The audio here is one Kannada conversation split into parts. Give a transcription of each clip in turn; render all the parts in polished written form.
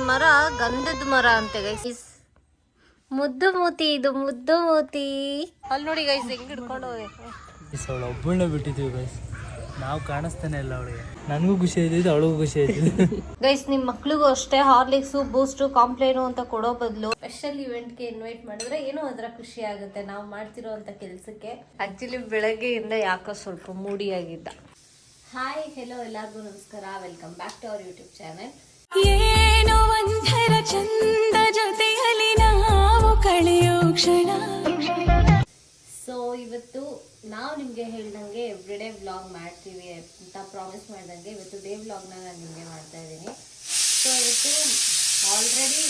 ಮರ ಗಂಧದ ಮರ ಅಂತೆ ಗೈಸ್. ಮುದ್ದು ಮೂತಿ, ಇದು ಮುದ್ದು ಮೂತಿ. ಅಲ್ಲಿ ನೋಡಿ ಗೈಸ್ ಹೆಂಗ್ ಹಿಡ್ಕೊಂಡು ಅವಳು ಒಬ್ಬಳನ್ನ ಬಿಟ್ಟಿದ್ದೀವಿ ಗೈಸ್. ನಾವು ಕಾಣಿಸ್ತಾನೆ ಇಲ್ಲ ಅವಳಿಗೆ. ನನಗೂ ಖುಷಿ ಆಯ್ತಿದ್ದು, ಅವಳಿಗೂ ಖುಷಿ ಆಯ್ತಿದ್ದು. ಗೈಸ್ ನಿಮ್ಮ ಮಕ್ಳಿಗೂ ಅಷ್ಟೇ ಹಾರ್ಲಿಕ್ಸು, ಬೂಸ್ಟು, ಕಾಂಪ್ಲೇನು ಅಂತ ಕೊಡೋ ಬದಲು ಸ್ಪೆಷಲ್ ಇವೆಂಟ್ಗೆ ಇನ್ವೈಟ್ ಮಾಡಿದ್ರೆ ಏನೋ ಅದರ ಖುಷಿ ಆಗುತ್ತೆ ನಾವು ಮಾಡ್ತಿರೋ ಅಂತ ಕೆಲಸಕ್ಕೆ. ಆಕ್ಚುಲಿ ಬೆಳಗ್ಗೆಯಿಂದ ಯಾಕೋ ಸ್ವಲ್ಪ ಮೂಡಿಯಾಗಿದ್ದ. ಹಾಯ್ ಹೆಲೋ ಎಲ್ಲರಿಗೂ ನಮಸ್ಕಾರ, welcome back to our YouTube channel. ಏನೋ ಒಂಥರ ಚಂದ ಜೊತೆಯಲ್ಲಿ ನಾವು ಕಳೆಯೋ ಕ್ಷಣ. ಸೊ ಇವತ್ತು ನಾವು ನಿಮಗೆ ಹೇಳ್ದಂಗೆ ಎವ್ರಿಡೇ ವ್ಲಾಗ್ ಮಾಡ್ತೀವಿ ಅಂತ ಪ್ರಾಮಿಸ್ ಮಾಡ್ದಂಗೆ ಇವತ್ತು ಡೇ ವ್ಲಾಗ್ನ ನಾನು ನಿಮಗೆ ಮಾಡ್ತಾ ಇದ್ದೀನಿ. ಸೊ ಇವತ್ತು ಆಲ್ರೆಡಿ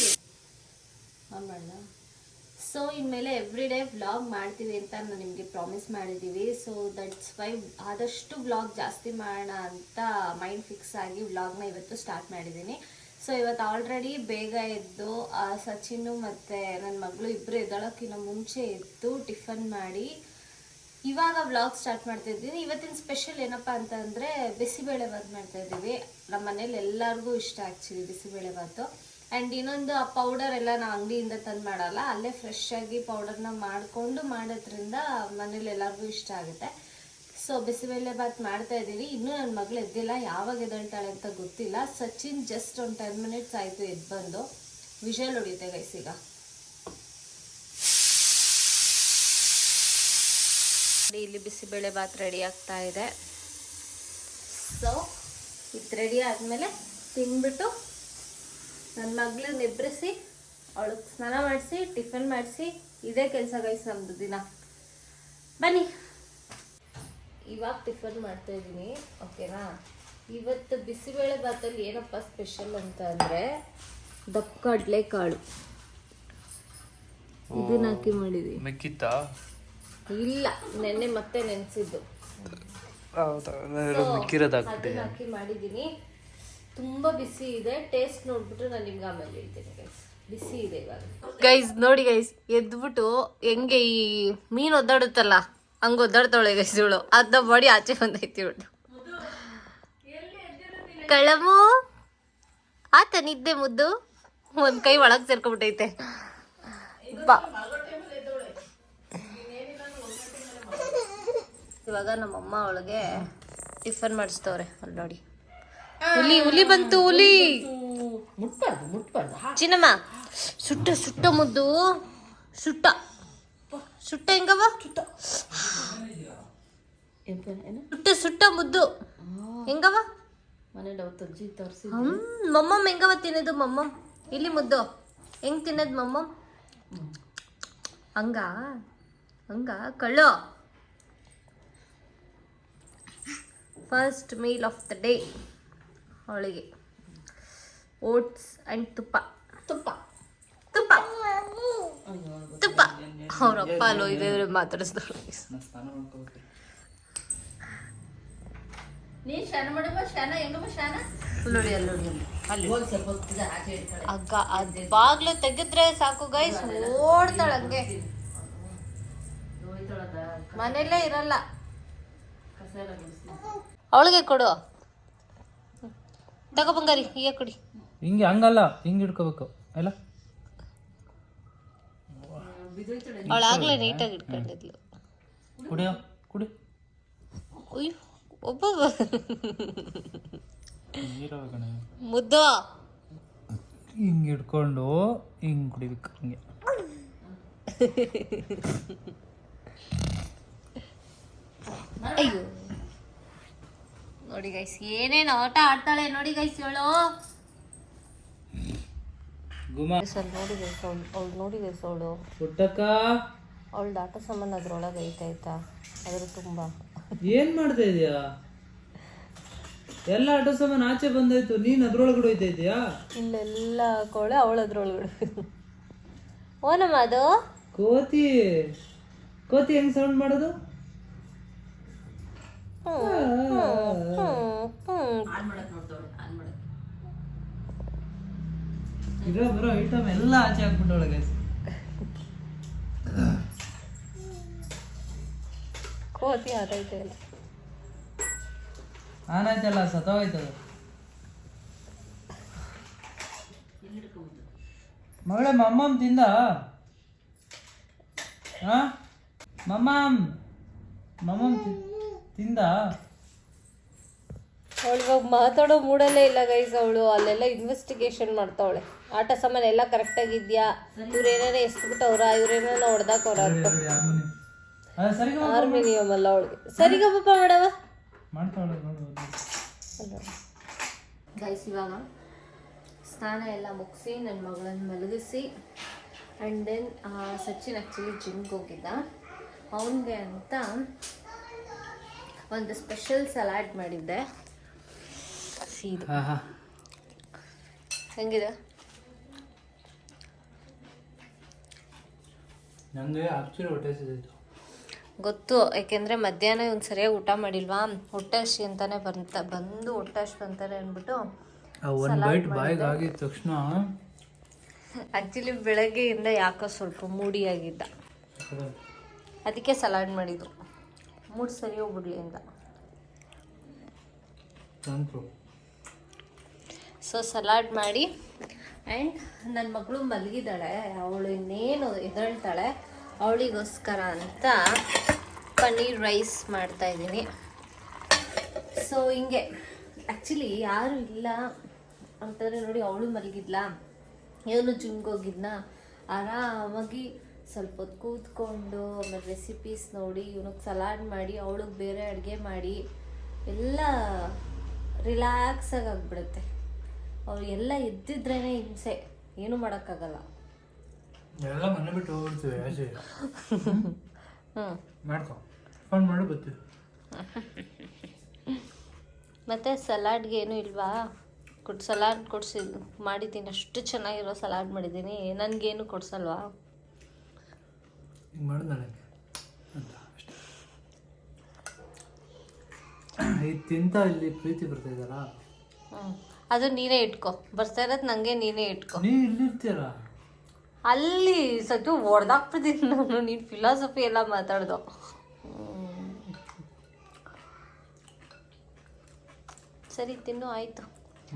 ಸೊ ಇನ್ಮೇಲೆ ಎವ್ರಿಡೇ ವ್ಲಾಗ್ ಮಾಡ್ತೀವಿ ಅಂತ ನಾನು ನಿಮಗೆ ಪ್ರಾಮಿಸ್ ಮಾಡಿದ್ದೀವಿ. ಸೊ ದಟ್ಸ್ ವೈ ಆದಷ್ಟು ವ್ಲಾಗ್ ಜಾಸ್ತಿ ಮಾಡೋಣ ಅಂತ ಮೈಂಡ್ ಫಿಕ್ಸ್ ಆಗಿ ವ್ಲಾಗ್ನ ಇವತ್ತು ಸ್ಟಾರ್ಟ್ ಮಾಡಿದ್ದೀನಿ. ಸೊ ಇವತ್ತು ಆಲ್ರೆಡಿ ಬೇಗ ಎದ್ದು ಸಚಿನ್ನು ಮತ್ತು ನನ್ನ ಮಗಳು ಇಬ್ಬರು ಎದ್ದಳಕ್ಕಿಂತ ಮುಂಚೆ ಎದ್ದು ಟಿಫನ್ ಮಾಡಿ ಇವಾಗ ವ್ಲಾಗ್ ಸ್ಟಾರ್ಟ್ ಮಾಡ್ತಾ ಇದ್ದೀನಿ. ಇವತ್ತಿನ ಸ್ಪೆಷಲ್ ಏನಪ್ಪ ಅಂತಂದರೆ ಬಿಸಿಬೇಳೆ ಬಾತ್ ಮಾಡ್ತಾ ಇದ್ದೀವಿ. ನಮ್ಮ ಮನೇಲಿ ಎಲ್ಲರಿಗೂ ಇಷ್ಟ ಆ್ಯಕ್ಚುಲಿ ಬಿಸಿಬೇಳೆ ಬಾತು. ಆ್ಯಂಡ್ ಇನ್ನೊಂದು ಆ ಪೌಡರ್ ಎಲ್ಲ ನಾವು ಅಂಗಡಿಯಿಂದ ತಂದು ಮಾಡಲ್ಲ, ಅಲ್ಲೇ ಫ್ರೆಶ್ ಆಗಿ ಪೌಡರ್ನ ಮಾಡಿಕೊಂಡು ಮಾಡೋದ್ರಿಂದ ಮನೇಲಿ ಎಲ್ಲರಿಗೂ ಇಷ್ಟ ಆಗುತ್ತೆ. ಸೊ ಬಿಸಿಬೇಳೆ ಬಾತ್ ಮಾಡ್ತಾ ಇದ್ದೀವಿ. ಇನ್ನೂ ನನ್ನ ಮಗಳು ಎದ್ದಿಲ್ಲ, ಯಾವಾಗ ಎದ್ದೇಳ್ತಾಳೆ ಅಂತ ಗೊತ್ತಿಲ್ಲ. ಸಚಿನ್ ಜಸ್ಟ್ ಒಂದು 10 ಮಿನಿಟ್ಸ್ ಆಯಿತು ಎದ್ದು ಬಂದು. ವಿಷಲ್ ಹೊಡಿಯುತ್ತೆ ಗೈಸ್ ಈಗ. ಇಲ್ಲಿ ಬಿಸಿಬೇಳೆ ಬಾತ್ ರೆಡಿ ಆಗ್ತಾ ಇದೆ. ಸೊ ಇದು ರೆಡಿ ಆದಮೇಲೆ ತಿಂದ್ಬಿಟ್ಟು ನನ್ನ ಮಗಳನ್ನ ಎಬ್ಬರಿಸಿ ಅವಳಿಗೆ ಸ್ನಾನ ಮಾಡಿಸಿ ಟಿಫನ್ ಮಾಡಿಸಿ ಇದೇ ಕೆಲಸ ಗೈಸ್ ನಮ್ಮದು ದಿನ. ಬನ್ನಿ ಇವಾಗ ಟಿಫನ್ ಮಾಡ್ತಾ ಇದ್ದೀನಿ, ಓಕೆನಾ. ಇವತ್ತು ಬಿಸಿಬೇಳೆ ಬಾತಲ್ಲಿ ಏನಪ್ಪ ಸ್ಪೆಷಲ್ ಅಂತ ಅಂದರೆ ದಪ್ಪ ಕಡಲೆಕಾಳು ಇದನ್ನ ಹಾಕಿ ಮಾಡಿದ್ವಿ. ಮೆಕ್ಕಿತ್ತಾ? ಇಲ್ಲ, ನೆನ್ನೆ ಮತ್ತೆ ನೆನೆಸಿದ್ದು ಅದನ್ನ ಹಾಕಿ ಮಾಡಿದ್ದೀನಿ. ತುಂಬ ಬಿಸಿ ಇದೆ, ಟೇಸ್ಟ್ ನೋಡ್ಬಿಟ್ಟು ನಾನು ನಿಮ್ಗೆ ಆಮೇಲೆ ಹೇಳ್ತೀನಿ ಗೈಸ್. ಬಿಸಿ ಇದೆ ಇವಾಗ ಗೈಸ್. ನೋಡಿ ಗೈಸ್ ಎದ್ಬಿಟ್ಟು ಹೆಂಗೆ ಈ ಮೀನು ಒದ್ದಾಡುತ್ತಲ್ಲ ಹಂಗೆ ಒದ್ದಾಡ್ತಾವಳೆ ಗೈಸ್ ಇವಳು. ಅದನ್ನ ಬಾಡಿ ಆಚೆ ಬಂದೈತಿ ಇವಳು. ಕಳಮು ಆತ ನಿದ್ದೆ ಮುದ್ದು ಒಂದು ಕೈ ಒಳಗೆ ಸೇರ್ಕೊಂಡ್ಬಿಟ್ಟೈತೆ. ಬಾ ಇವಾಗ ನಮ್ಮಮ್ಮ ಅವಳಿಗೆ ಟಿಫನ್ ಮಾಡಿಸ್ತವ್ರೆ. ಅಲ್ಲಿ ನೋಡಿ ಹುಲಿ ಬಂತು, ಹುಲಿ ಚಿನ್ನಮ್ಮ. ಸುಟ್ಟ ಸುಟ್ಟ ಮುದ್ದು, ಸುಟ್ಟ ಸುಟ್ಟ ಹೆಂಗವ, ಸುಟ್ಟ ಸುಟ್ಟ ಮುದ್ದು ಹೆಂಗವ. ಮಮ್ಮಮ್ಮ ಹೆಂಗವ ತಿನ್ನೋದು, ಮಮ್ಮಮ್ ಇಲ್ಲಿ ಮುದ್ದು ಹೆಂಗ್ ತಿನ್ನೋದು ಮಮ್ಮಮ್. ಹಂಗ ಹಂಗ ಕಳ್ಳೋ. First meal of the day ಅವಳಿಗೆ ಓಟ್ಸ್ ಆ್ಯಂಡ್ ತುಪ್ಪ ತುಪ್ಪ ತುಪ್ಪ ತುಪ್ಪ. ಅವರಪ್ಪ ಅಲ್ಲೋ ಇದೇ ಮಾತಾಡಿಸ್ದಳು. ನೋಡಿ ಅಲ್ಲಿ ಅಗ್ಗ ಅದು ಬಾಗ್ಲು ತೆಗೆದ್ರೆ ಸಾಕು ಗೈಸ್, ಓಡ್ತಾಳ ಹಂಗೆ. ಮನೆಯಲ್ಲೇ ಇರಲ್ಲ. ಅವಳಿಗೆ ಕೊಡು, ತಗೋ ಬಂಗಾರಿ, ಹೀಗೆ ಕೊಡಿ. ಹಿಂಗೆ ಹಂಗಲ್ಲ, ಹಿಂಗೆ ಹಿಡ್ಕೋಬೇಕು ಎಲ್ಲ. ಅವಳಾಗ್ಲೇ ನೀಟಾಗಿ ಇಟ್ಕೊಂಡಿದ್ಲು. ಕುಡಿಯೋ ಕುಡಿ. ಅಯ್ಯೋ ಒಬ್ಬ ಮುದ್ದು ಹಿಂಗೆ ಹಿಡ್ಕೊಂಡು ಹಿಂಗೆ ಕುಡಿಬೇಕು ಹಿಂಗೆ. ಅಯ್ಯೋ ನೋಡಿ ಗೈಸ್ ಏನೇನು ಆಟ ಆಡ್ತಾಳೆ ನೋಡಿ ಗೈಸ್ ಇವಳು. ನೋಡಿ ಗೈಸ್ ಅವಳು ನೋಡಿ ಗೈಸ್ ಅವಳು ಅವಳ್ದು ಆಟ ಸಾಮಾನು ಅದ್ರೊಳಗೆ ಐತಾಯ್ತಾ, ಅದ್ರ ತುಂಬ. ಏನ್ ಮಾಡ್ತಾ ಇದೀಯಾ? ಎಲ್ಲ ಆಟ ಸಾಮಾನು ಆಚೆ ಬಂದಾಯ್ತು, ನೀನ್ ಅದ್ರೊಳಗಡೆ ಹೋಯ್ತಾ ಇದೀಯಾ? ಇಲ್ಲೆಲ್ಲ ಹಾಕೋಳೆ, ಅವಳು ಅದ್ರೊಳಗಡೆ. ಓನಮ್ಮ ಅದು ಕೋತಿ. ಕೋತಿ ಹೆಂಗ್ ಸೌಂಡ್ ಮಾಡೋದು? ಬರೋ ಐಟಮ್ ಎಲ್ಲ ಆಚೆ ಹಾಕ್ಬಿಟ್ಟೊಳಗೆ. ಕೋತಿ ಆರೈತೆ ಇಲ್ಲ, ಆನಾಯ್ತಲ್ಲ ಸತ್ತೋಯ್ತದ. ಮಗಳೇ ಮಮ್ಮಮ್ ತಿಂದ ಹಾ ಮಮ್ಮಮ್ ಮಮ್ಮಮ್ ತಿಂದ ಅವಳು ಇವಾಗ ಮಾತಾಡೋ ಮೂಡಲ್ಲೇ ಇಲ್ಲ ಗೈಸ್. ಅವಳು ಅಲ್ಲೆಲ್ಲ ಇನ್ವೆಸ್ಟಿಗೇಷನ್ ಮಾಡ್ತಾವಳೆ. ಆಟ ಸಾಮಾನು ಎಲ್ಲ ಕರೆಕ್ಟಾಗಿದ್ಯಾ, ಇವ್ರು ಏನಾರ ಎಸ್ಬಿಟ್ಟವ್ರ, ಇವ್ರೇನಾರ ಹೊಡೆದಾಕವ್ರ ಅಂತ ಹಾರ್ಮೋನಿಯಂ ಅಲ್ಲ ಅವಳಿಗೆ. ಸರಿಗಪ್ಪ ಮಾಡವ ಗೈಸ್. ಇವಾಗ ಸ್ನಾನ ಎಲ್ಲ ಮುಗಿಸಿ ನನ್ನ ಮಗಳನ್ನು ಮಲಗಿಸಿ ಆ್ಯಂಡ್ ದೆನ್ ಸಚಿನ್ ಆ್ಯಕ್ಚುಲಿ ಜಿಮ್ಗೆ ಹೋಗಿದ್ದ. ಅವನಿಗೆ ಅಂತ ಒಂದು ಸ್ಪೆಷಲ್ ಸಲಾಡ್ ಮಾಡಿದ್ದೆ. ಇದು ಹೆಂಗಿದೆ? ನನಗೆ ಆಕ್ಚುಲಿ ಹೊಟ್ಟೆ ಸಿದ್ದಿತ್ತು ಗೊತ್ತು, ಯಾಕೆಂದರೆ ಮಧ್ಯಾಹ್ನ ಇವ್ನು ಸರಿಯಾಗಿ ಊಟ ಮಾಡಿಲ್ವಾ, ಹೊಟ್ಟೆ ಹಸಿ ಅಂತಾನೆ ಬಂದು ಹೊಟ್ಟೆ ಹಸಿ ಅಂತಾನೆ ಅಂದ್ಬಿಟ್ಟು ಒಂದು ಬೈಟ್ ಬಾಯಿಗೆ ಆಗಿದ ತಕ್ಷಣ ಆ್ಯಕ್ಚುಲಿ ಬೆಳಗ್ಗೆಯಿಂದ ಯಾಕೋ ಸ್ವಲ್ಪ ಮೂಡಿಯಾಗಿದ್ದ, ಅದಕ್ಕೆ ಸಲಾಡ್ ಮಾಡಿದ್ದು. ಮೂಡ್ ಸರಿ ಹೋಗ್ಬಿಡ್ಲಿ ಅಂತ. ಸೊ ಸಲಾಡ್ ಮಾಡಿ ಆ್ಯಂಡ್ ನನ್ನ ಮಗಳು ಮಲಗಿದ್ದಾಳೆ, ಅವಳು ಇನ್ನೇನು ಎದ್ದೇಳ್ತಾಳೆ, ಅವಳಿಗೋಸ್ಕರ ಅಂತ ಪನ್ನೀರ್ ರೈಸ್ ಮಾಡ್ತಾಯಿದ್ದೀನಿ. ಸೊ ಹಿಂಗೆ ಆ್ಯಕ್ಚುಲಿ ಯಾರು ಇಲ್ಲ ಅಂತಂದರೆ ನೋಡಿ, ಅವಳು ಮಲಗಿದ್ಲಾ, ಇವನು ಜಿಮ್ಗೆ ಹೋಗಿದ್ನ, ಆರಾಮಾಗಿ ಸ್ವಲ್ಪ ಹೊತ್ತು ಕೂತ್ಕೊಂಡು ಆಮೇಲೆ ರೆಸಿಪೀಸ್ ನೋಡಿ ಇವನಿಗೆ ಸಲಾಡ್ ಮಾಡಿ ಅವಳಿಗೆ ಬೇರೆ ಅಡುಗೆ ಮಾಡಿ ಎಲ್ಲ ರಿಲ್ಯಾಕ್ಸಾಗಿ ಆಗಿಬಿಡುತ್ತೆ. ಅವ್ರು ಎಲ್ಲ ಎದ್ದಿದ್ರೇ ಹಿಂಸೆ, ಏನೂ ಮಾಡೋಕ್ಕಾಗಲ್ಲ. ಎಲ್ಲ ಮನೆ ಬಿಟ್ಟು ಹೋಗ್ಬಿಡ್ತೀವಿ ಆಸೆ ಮಾಡ್ಕೊ ಫೋನ್ ಮಾಡಿ ಬರ್ತೀವಿ. ಮತ್ತು ಸಲಾಡ್ಗೆ ಏನೂ ಇಲ್ವಾ? ಸಲಾಡ್ ಮಾಡಿದ್ದೀನಿ, ಅಷ್ಟು ಚೆನ್ನಾಗಿರೋ ಸಲಾಡ್ ಮಾಡಿದ್ದೀನಿ, ನನಗೇನು ಕೊಡ್ಸಲ್ವಾ? ಹಿಂಗೆ ಮಾಡೋದು ನನಗೆ ಅಂತ ಅಷ್ಟೇ. ಇದು ತಿಂತ ಇಲ್ಲಿ ಪ್ರೀತಿ ಬರ್ತಾ ಇದ್ದಾರಾ? ಅದು ನೀನೇ ಇಟ್ಕೊ, ಬರ್ತಾ ಇರೋದು ನನಗೆ ನೀನೇ ಇಟ್ಕೊ. ನೀ ಇಲ್ಲಿರ್ತೀರ ಅಲ್ಲಿ ಸತ್ತು ಹೊಡೆದಾಕ್ಬಿಡ್ತೀನಿ ನಾನು, ನೀನು ಫಿಲಾಸಫಿ ಎಲ್ಲ ಮಾತಾಡ್ದು. ಸರಿ ತಿನ್ನು, ಆಯಿತು.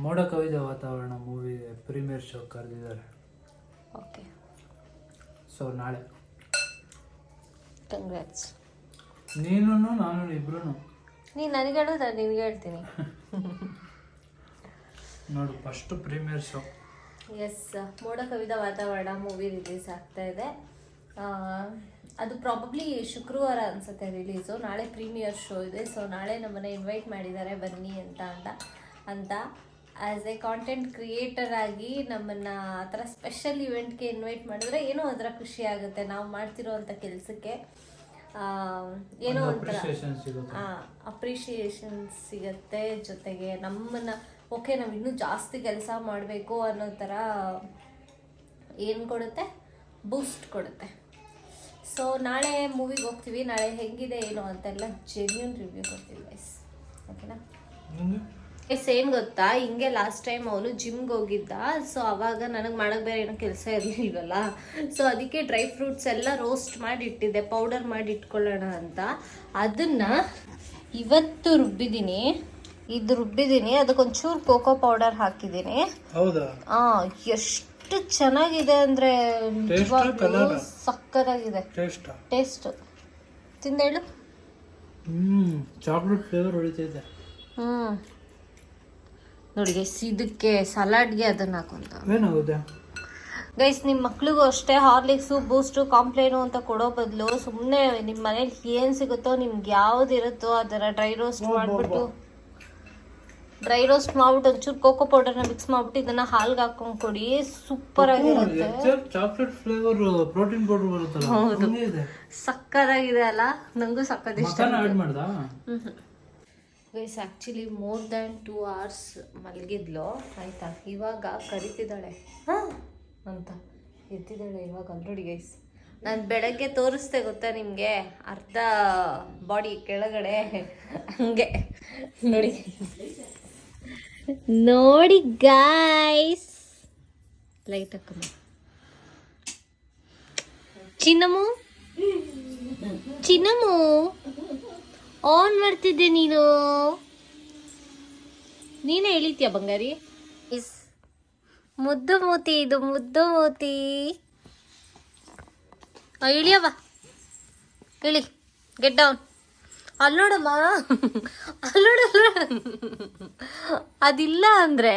ಮೋಡ ಕವಿದ ವಾತಾವರಣ ಮೂವಿ ಪ್ರೀಮಿಯರ್ ಶೋ ಕರೆದಿದ್ದಾರೆ. ಓಕೆ, ಸೊ ನಾಳೆ. ಕಂಗ್ರ್ಯಾಟ್ಸ್. ನೀನು ನಾನು ಇಬ್ರು. ನೀನು ನನಗೆ ಹೇಳು, ನಾನು ನಿನಗೆ ಹೇಳ್ತೀನಿ. ನೋಡು ಫಸ್ಟ್ ಪ್ರೀಮಿಯರ್ ಶೋ. ಎಸ್, ಮೋಡ ಕವಿದ ವಾತಾವರಣ ಮೂವಿ ರಿಲೀಸ್ ಆಗ್ತಾ ಇದೆ. ಅದು ಪ್ರಾಬಬ್ಲಿ ಶುಕ್ರವಾರ ಅನಿಸುತ್ತೆ ರಿಲೀಸು. ನಾಳೆ ಪ್ರೀಮಿಯರ್ ಶೋ ಇದೆ. ಸೊ ನಾಳೆ ನಮ್ಮನ್ನು ಇನ್ವೈಟ್ ಮಾಡಿದ್ದಾರೆ ಬನ್ನಿ ಅಂತ ಆ್ಯಸ್ ಎ ಕಾಂಟೆಂಟ್ ಕ್ರಿಯೇಟರ್ ಆಗಿ ನಮ್ಮನ್ನು ಆ ಥರ ಸ್ಪೆಷಲ್ ಇವೆಂಟ್ಗೆ ಇನ್ವೈಟ್ ಮಾಡಿದ್ರೆ ಏನೋ ಒಂಥರ ಖುಷಿ ಆಗುತ್ತೆ. ನಾವು ಮಾಡ್ತಿರೋ ಅಂಥ ಕೆಲಸಕ್ಕೆ ಏನೋ ಒಂಥರ ಅಪ್ರಿಷಿಯೇಷನ್ ಸಿಗುತ್ತೆ. ಜೊತೆಗೆ ನಮ್ಮನ್ನು ಓಕೆ ನಾವು ಇನ್ನೂ ಜಾಸ್ತಿ ಕೆಲಸ ಮಾಡಬೇಕು ಅನ್ನೋ ಥರ ಏನು ಕೊಡುತ್ತೆ, ಬೂಸ್ಟ್ ಕೊಡುತ್ತೆ. ಸೊ ನಾಳೆ ಮೂವಿಗೆ ಹೋಗ್ತೀವಿ. ನಾಳೆ ಹೆಂಗಿದೆ ಏನು ಅಂತೆಲ್ಲ ಜೆನ್ಯೂನ್ ರಿವ್ಯೂ ಕೊಡ್ತೀವಿ ಗೈಸ್, ಓಕೆನಾ? ಏನು ಗೊತ್ತಾ, ಹಿಂಗೆ ಲಾಸ್ಟ್ ಟೈಮ್ ಅವನು ಜಿಮ್ಗೆ ಹೋಗಿದ್ದ. ಸೊ ಅವಾಗ ನನಗೆ ಮಾಡೋಕ್ಕೆ ಬೇರೆ ಏನೋ ಕೆಲಸ ಇರಲಿಲ್ವಲ್ಲ, ಸೊ ಅದಕ್ಕೆ ಡ್ರೈ ಫ್ರೂಟ್ಸ್ ಎಲ್ಲ ರೋಸ್ಟ್ ಮಾಡಿ ಇಟ್ಟಿದ್ದೆ, ಪೌಡರ್ ಮಾಡಿ ಇಟ್ಕೊಳ್ಳೋಣ ಅಂತ. ಅದನ್ನು ಇವತ್ತು ರುಬ್ಬಿದ್ದೀನಿ. ಅದಕ್ಕೊಂಚೂರು ಕೋಕೋ ಪೌಡರ್ ಹಾಕಿದ್ದೀನಿ. ಹೌದಾ? ಎಷ್ಟು ಚೆನ್ನಾಗಿದೆ ಅಂದರೆ ಸಕ್ಕತ್ತಾಗಿದೆ ಟೇಸ್ಟ್. ತಿಂದೇಳು. ಚಾಕ್ಲೇಟ್ ಫ್ಲೇವರ್ ಹೊಳಿತೈತೆ. ನೋಡಿ ಗೈಸ್, ಇದಕ್ಕೆ ಸಲಾಡ್ಗೆ ಅದನ್ನು ಹಾಕೊಂತ ಏನಾಗುತ್ತೆ ಗೈಸ್. ನಿಮ್ಮ ಮಕ್ಳಿಗೂ ಅಷ್ಟೇ ಹಾರ್ಲಿಕ್ಸು, ಬೂಸ್ಟು, ಕಾಂಪ್ಲೇನು ಅಂತ ಕೊಡೋ ಬದಲು ಸುಮ್ಮನೆ ನಿಮ್ಮ ಮನೇಲಿ ಏನು ಸಿಗುತ್ತೋ, ನಿಮ್ಗೆ ಯಾವ್ದು ಇರುತ್ತೋ ಅದರ ಡ್ರೈ ರೋಸ್ಟ್ ಮಾಡಿಬಿಟ್ಟು ಒಂಚೂರು ಕೋಕೋ ಪೌಡರ್ನ ಮಿಕ್ಸ್ ಮಾಡ್ಬಿಟ್ಟು ಇದನ್ನ ಹಾಲ್ಗೆ ಹಾಕೊಂಡು ಕೊಡಿ, ಸೂಪರ್ ಆಗಿರುತ್ತೆ. ಚಾಕ್ಲೇಟ್ ಫ್ಲೇವರ್ ಪ್ರೋಟೀನ್ ಪೌಡರ್ ಬರುತ್ತಲ್ಲ, ಹೌದು, ಸಕ್ಕತ್ತಾಗಿದೆ ಅಲ್ಲ. ನಂಗೂ ಸಕ್ಕತ್ ಇಷ್ಟ. Guys actually more than 2 hours ಮಲಗಿದ್ಲು, ಆಯಿತಾ? ಇವಾಗ ಕರಿತಿದ್ದಾಳೆ ಅಂತ ಎದ್ದಿದ್ದಾಳೆ ಇವಾಗ ಆಲ್ರೆಡಿ ಗೈಸ್. ನಾನು ಬೆಳಗ್ಗೆ ತೋರಿಸ್ದೆ ಗೊತ್ತಾ ನಿಮಗೆ, ಅರ್ಧ ಬಾಡಿ ಕೆಳಗಡೆ ಹಂಗೆ ನೋಡಿ ಗಾಯ್ಸ್. ಲೈಟ್ ಹಾಕಮ್ಮ. ಚಿನ್ನಮು ಆನ್ ಮಾಡ್ತಿದ್ದೆ ನೀನೇ ಎಳಿತೀಯ ಬಂಗಾರಿ. ಮುದ್ದು ಮೂತಿ ಇದು ಮುದ್ದು ಮೂತಿ. ಇಳಿಯವ್ವ ಇಳಿ, ಗೆಟ್ ಡೌನ್. ಅಲ್ಲಿ ನೋಡಮ್ಮ, ಅಲ್ಲಿ ನೋಡ. ಅದಿಲ್ಲ ಅಂದ್ರೆ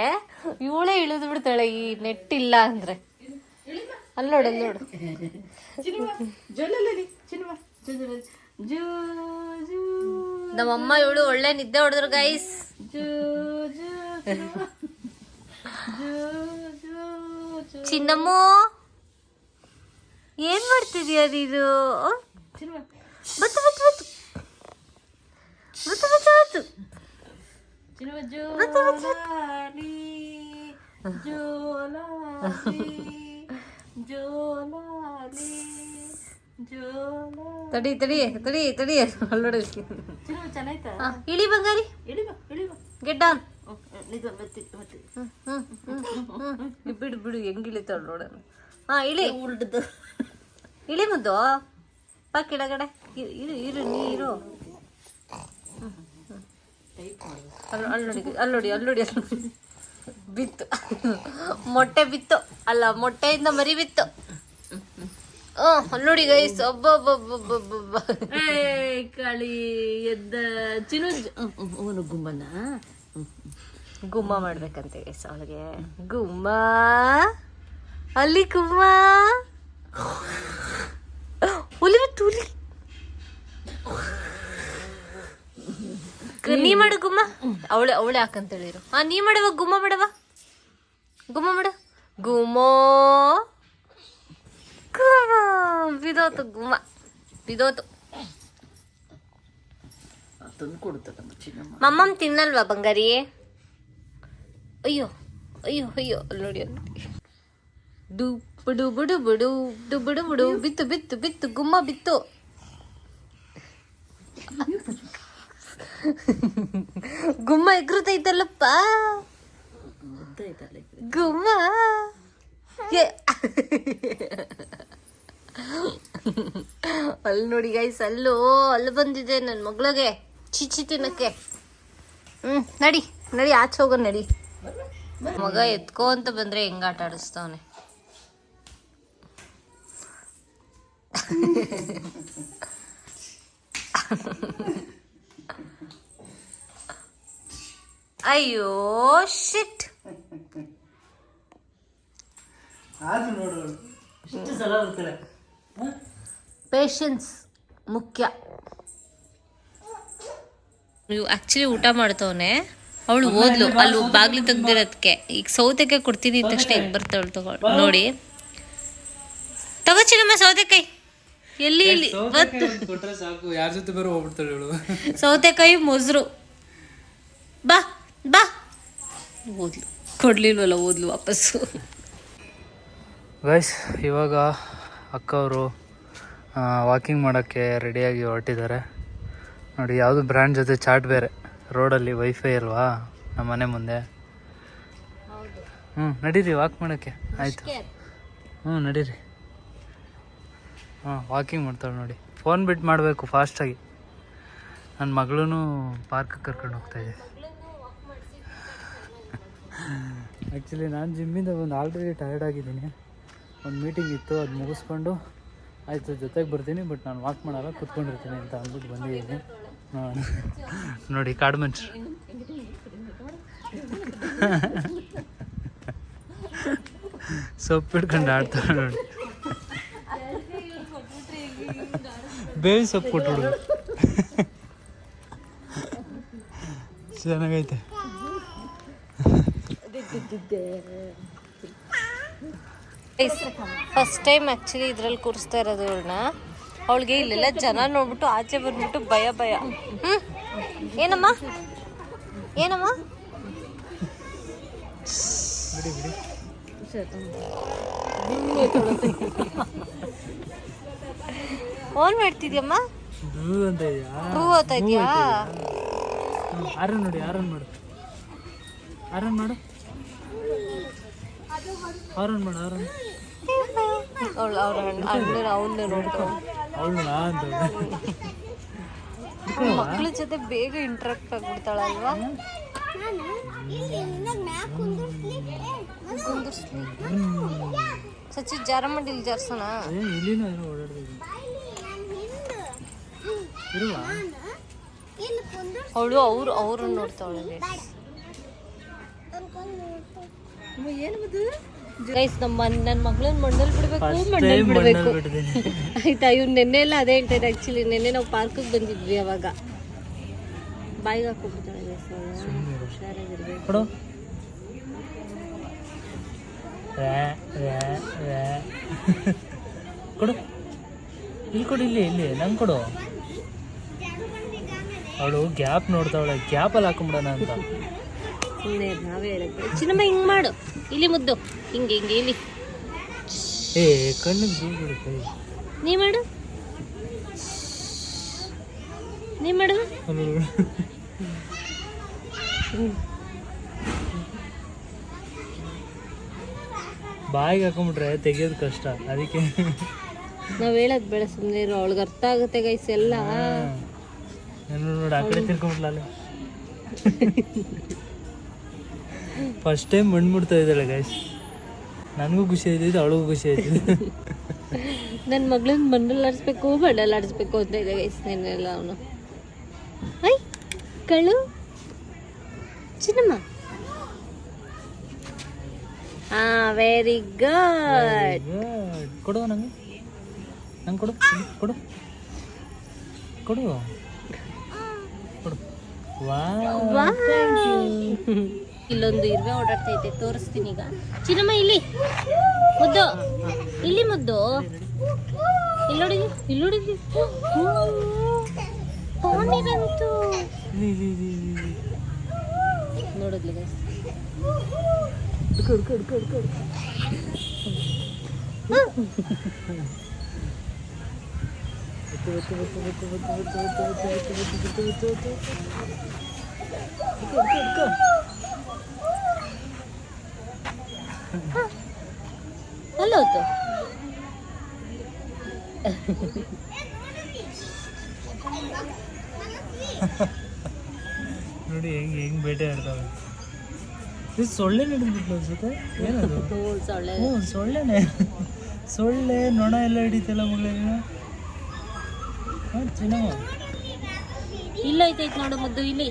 ಇವಳೇ ಇಳಿದು ಬಿಡ್ತಾಳೆ, ಈ ನೆಟ್ ಇಲ್ಲ ಅಂದ್ರೆ. ಅಲ್ಲಿ ನೋಡು, ಅಲ್ಲಿ ನೋಡು. ನಮ್ಮಮ್ಮ ಇವಳು ಒಳ್ಳೆ ನಿದ್ದೆ ಹೊಡೆದ್ರು ಗೈಸ್. ಚಿನ್ನಮ್ಮೋ ಏನ್ ಮಾಡ್ತಿದೀಯ ನೀನು? ಬತ್ತು ಬತ್ತು ಬತ್ತು ಬತ್ತು ಬತ್ತು ಬತ್ತು ಬತ್ತು ತಡಿ ತಡಿ ತಡಿ ತಡಿ ಅಲ್ಲೋಡಿ. ಇಳಿ ಬಂಗಾರಿ, ಗೆಟ್ ಡೌನ್. ಬಿಡು ಬಿಡು, ಹೆಂಗಿಳಿತಾಳ ನೋಡೋಣ. ಹಾ ಇಳಿ, ಇಳಿ ಮುದ್ದು. ಬಾ ಕೆಳಗಡೆ ಇರು ಇರು, ನೀರು ಅಲ್ಲೋಡಿ ಅಲ್ಲೋಡಿ ಬಿತ್ತು, ಮೊಟ್ಟೆ ಬಿತ್ತು ಅಲ್ಲ, ಮೊಟ್ಟೆಯಿಂದ ಮರಿ ಬಿತ್ತು. ಅಲ್ಲೋಡಿ ಗೈಸ್, ಒಬ್ಬೊಬ್ಬೊಬ್ಬೊಬ್ಬೊಬ್ಬ ಕಾಳಿ ಎದ್ದ ಚಿನ್ನು ಅವನು ಗುಮ್ಮನ ಗುಮ್ಮ ಮಾಡ್ಬೇಕಂತೆ ಗೈಸ್ ಅವಳಿಗೆ. ಗುಮ್ಮ ಅಲ್ಲಿ ಗುಮ್ಮ, ಹುಲಿ ಬಿತ್ತು ಹುಲಿ. ನೀ ಮಾಡು ಗುಮ್ಮ, ಅವಳೆ ಹಾಕಂತೇಳಿರು. ನೀ ಮಾಡವ, ಗುಮ್ಮ ಮಾಡವ, ಗುಮ್ಮ ಮಾಡ. ಗುಮ್ಮೋ ಗುಮ್ಮ, ಬಿದೋತು ಗುಮ್ಮ, ಬಿದೋತು. ತಂದು ಕೊಡುತ್ತಲ್ಲ ಚಿನ್ನಮ್ಮ. ಮಮ್ಮಮ್ ತಿನ್ನಲ್ವಾ ಬಂಗಾರಿ? ಅಯ್ಯೋ ಅಯ್ಯೋ ಅಯ್ಯೋ, ಅಲ್ಲಿ ನೋಡಿ ಅಲ್ಲಿ. ಡುಬುಡು ಬುಡು ಬುಡು ಡುಬುಡು ಬುಡು, ಬಿತ್ತು ಬಿತ್ತು ಬಿತ್ತು, ಗುಮ್ಮ ಬಿತ್ತು. ಗುಮ್ಮ ಎಗ್ರುತ್ತೈತಲ್ಲಪ್ಪ, ಗುಮ್ಮ. ಅಲ್ಲಿ ನೋಡಿ ಗೈಸ್, ಅಲ್ಲಿ ಬಂದಿದೆ ನನ್ನ ಮಗಳಿಗೆ ಚಿಚ್ಚಿ ತಿನ್ನಕ್ಕೆ. ನಡಿ ನಡಿ, ಆಚೆ ಹೋಗೋ ನಡಿ. ಮಗ ಎತ್ಕೋ ಅಂತ ಬಂದ್ರೆ ಹೆಂಗ ಆಟ ಆಡಿಸ್ತಾವನೆ. ಅಯ್ಯೋ ಶಿಟ್. ಪೇಷನ್ಸ್ ಮುಖ್ಯ. ನೀವು ಆಕ್ಚುಲಿ ಊಟ ಮಾಡ್ತವನೆ, ಅವಳು ಓದ್ಲು ಅಲ್ಲಿ ಬಾಗ್ಲಿ ತೆಗ್ದಿರೋದಕ್ಕೆ. ಈಗ ಸೌತೆಕಾಯಿ ಕೊಡ್ತೀನಿ ಅಂದ ತಕ್ಷಣ ಹೆಂಗ್ ಬರ್ತಾವಳು ತಗೊಳ್ ನೋಡಿ. ತಗೋ ಚಿನ್ನಮ್ಮ ಸೌತೆಕಾಯಿ. ಎಲ್ಲಿ ಇಲ್ಲಿ ಸಾಕು, ಯಾರ ಜೊತೆ ಬರೋ ಹೋಗ್ಬಿಡ್ತಾಳೆ ಇವಳು. ಸೌತೆಕಾಯಿ ಮೊಸರು. ಬಾ ಬಾ. ಓದ್ಲು, ಕೊಡ್ಲಿಲ್ವಲ್ಲ, ಓದ್ಲು ವಾಪಸ್ಸು. ಗೈಸ್, ಇವಾಗ ಅಕ್ಕವರು ವಾಕಿಂಗ್ ಮಾಡೋಕ್ಕೆ ರೆಡಿಯಾಗಿ ಹೊರಟಿದ್ದಾರೆ ನೋಡಿ. ಯಾವುದು ಬ್ರ್ಯಾಂಡ್ ಜೊತೆ ಚಾಟ್ ಬೇರೆ. ರೋಡಲ್ಲಿ ವೈಫೈ ಅಲ್ವಾ ನಮ್ಮ ಮನೆ ಮುಂದೆ. ನಡೀರಿ ವಾಕ್ ಮಾಡೋಕ್ಕೆ. ಆಯಿತು, ನಡೀರಿ. ವಾಕಿಂಗ್ ಮಾಡ್ತಾಳೆ ನೋಡಿ. ಫೋನ್ ಬಿಟ್ಟು ಮಾಡಬೇಕು ಫಾಸ್ಟಾಗಿ. ನನ್ನ ಮಗಳೂ ಪಾರ್ಕ್ ಕರ್ಕೊಂಡು ಹೋಗ್ತಾಯಿದ್ದೆ. ಆ್ಯಕ್ಚುಲಿ ನಾನು ಜಿಮ್ಮಿಂದ ಒಂದು ಆಲ್ರೆಡಿ ಟಯರ್ಡ್ ಆಗಿದ್ದೀನಿ. ಒಂದು ಮೀಟಿಂಗ್ ಇತ್ತು, ಅದು ಮುಗಿಸ್ಕೊಂಡು ಆಯಿತು ಜೊತೆಗೆ ಬರ್ತೀನಿ, ಬಟ್ ನಾನು ವಾಕ್ ಮಾಡಲ್ಲ, ಕೂತ್ಕೊಂಡಿರ್ತೀನಿ ಅಂತ ಅಂದ್ಬಿಟ್ಟು ಬಂದಿದ್ದೀನಿ. ನೋಡಿ ಕಾಡು ಮನುಷ್ಯರು. ಸೊಪ್ಪು ಹಿಡ್ಕೊಂಡು ಆಡ್ತಾರೆ ನೋಡಿ. ಬೇವಿನ ಸೊಪ್ಪು ಕೊಟ್ಬಿಡು. ಚೆನ್ನಾಗೈತೆ. ಫಸ್ಟ್ ಟೈಮ್ ಆ್ಯಕ್ಚುಲಿ ಇದ್ರಲ್ಲಿ ಕೂರಿಸ್ತಾ ಇರೋದು ಇವ್ರನ್ನ. ಅವಳಿಗೆ ಇಲ್ಲೆಲ್ಲ ಜನ ನೋಡ್ಬಿಟ್ಟು ಆಚೆ ಬಂದ್ಬಿಟ್ಟು ಭಯ ಭಯ. ಏನಮ್ಮ ಏನಮ್ಮ ಓನ್ ಮಾಡ್ತಿದ್ಯಮ್ಮ? ಹೂ ಓದ್ತಾ ಇದೆಯಾ? ಆರನ್ ನೋಡಿ, ಆರನ್ ಮಾಡು, ಆರನ್ ಮಾಡು, ಆರನ್ ಮಾಡು, ಆರನ್. ಅವಳು ಅವನ್ನ ನೋಡ್ಕೊಂಡು ಮಕ್ಳ ಜೊತೆ ಬೇಗ ಇಂಟ್ರಾಕ್ಟ್ ಆಗ್ಬಿಡ್ತಾಳಲ್ವಾ? ಕುಂದರ್ಸ್ಲಿ ಸಚ್ಚಿ ಜಾರ ಮಾಡಿಲ್ ಜಾರ್ಸೋಣ. ಏನು ಇಲ್ಲಿನೂ ಏನೋ ಓಡಾಡ್ತಿದ್ದೀನಿ ಇರುವ ಅವಳು ಅವ್ರು ನೋಡ್ತಾವಳೆ. ಗೈಸ್ ನನ್ನ ಮಗಳನ್ನ ಮಂಡಲ್ ಬಿಡ್ಬೇಕು ಆಯ್ತಾ. ಇವ್ನು ನೆನ್ನೆ ಎಲ್ಲ ಅದೇ ಹೇಳ್ತಾ ಇದ್ದೆ. ಆಕ್ಚುಲಿ ನೆನ್ನೆ ನಾವು ಪಾರ್ಕಿಗೆ ಬಂದಿದ್ವಿ, ಅವಾಗ ಬಾಯಿಗೆ ಹಾಕೊಂಡ್ಬಿಡ್ತಾಳೆ. ಹುಷಾರಾಗಿರ್ಬೇಕು. ಕೊಡು ಕೊಡು ಇಲ್ಲಿ ಕೊಡು, ಇಲ್ಲಿ ನಂಗೆ ಕೊಡು. ಅವಳು ಗ್ಯಾಪ್ ನೋಡ್ತಾವಳೆ, ಗ್ಯಾಪಲ್ಲಿ ಹಾಕೊಂಬಿಡೋಣ ಅಂತ. ಸುಮ್ಮನೆ ನಾವೇ ಹೇಳಕ್ಕೆ. ಚಿನ್ನಮ್ಮ ಹಿಂಗೆ ಮಾಡು, ಇಲ್ಲಿ ಮುದ್ದು, ಹಿಂಗೆ ಇಲ್ಲಿ ಕಣ್ಣಿಗೆ ಬೀಳ್ಬಿಡು ಕೈ. ನೀ ಮಾಡು ಬಾಯಿಗೆ ಹಾಕೊಂಡ್ಬಿಟ್ರೆ ತೆಗಿಯೋದು ಕಷ್ಟ, ಅದಕ್ಕೆ ನಾವ್ ಹೇಳೋದು ಬೇಡ, ಸುಮ್ಮನೆ ಇರೋ. ಅವಳಿಗೆ ಅರ್ಥ ಆಗುತ್ತೆ ಗೈಸ್ ಎಲ್ಲ. ನೋಡಿ ಆ ಕಡೆ ತಿರ್ಕೊಂಡ್ಬಿಟ್ಲ ಅಲ್ಲಿ. ಫಸ್ಟ್ ಟೈಮ್ ಮಣ್ಣು ಮುಡ್ತಾ ಇದ್ದಾಳೆ ಗೈಸ್. ನನಗೂ ಖುಷಿ ಆಯ್ತಿದ್ದು, ಅವಳಿಗೂ ಖುಷಿ ಆಯ್ತಿದ್ದು. ನನ್ನ ಮಗಳನ್ನ ಮಂಡಲ್ ಆಡಿಸ್ಬೇಕು ಅಂತ ಇದೆ ಗೈಸ್. ನೆನ್ನೆಲ್ಲ ಅವನು ಐ ಕಳು ಚಿನ್ನಮ್ಮ. Very good. ಕೊಡು ನಂಗೆ ಕೊಡು ಕೊಡು ಕೊಡು ಕೊಡು. ಇಲ್ಲೊಂದು ಇರುವೆ ಓಡಾಡ್ತೈತೆ, ತೋರಿಸ್ತೀನಿ ಈಗ. ಚಿನ್ನಮ್ಮ ಇಲ್ಲಿ ಮುದ್ದು ಇಲ್ಲಿ ಪಾನಿ ಬಂತು ನೋಡಿದ್ಲಿ ಗೈಸ್. ಹಲೋ ನೋಡಿ ಹೆಂಗ್ ಬೇಟೆ ಆಡ್ತಾವೆ. ಸೊಳ್ಳೆ ಹಿಡಿದ್ಬಿಟ್ಲು ಅನ್ಸುತ್ತೆ. ಏನದು? ಸೊಳ್ಳೆನೆ. ಸೊಳ್ಳೆ ನೊಣ ಎಲ್ಲ ಹಿಡಿತಲ್ಲ ಮಗಳೇನು. ಚಿನ್ನಮ್ಮ ಇಲ್ಲ ಐತೈತೆ ನೋಡು ಮುದ್ದು, ಇಲ್ಲಿ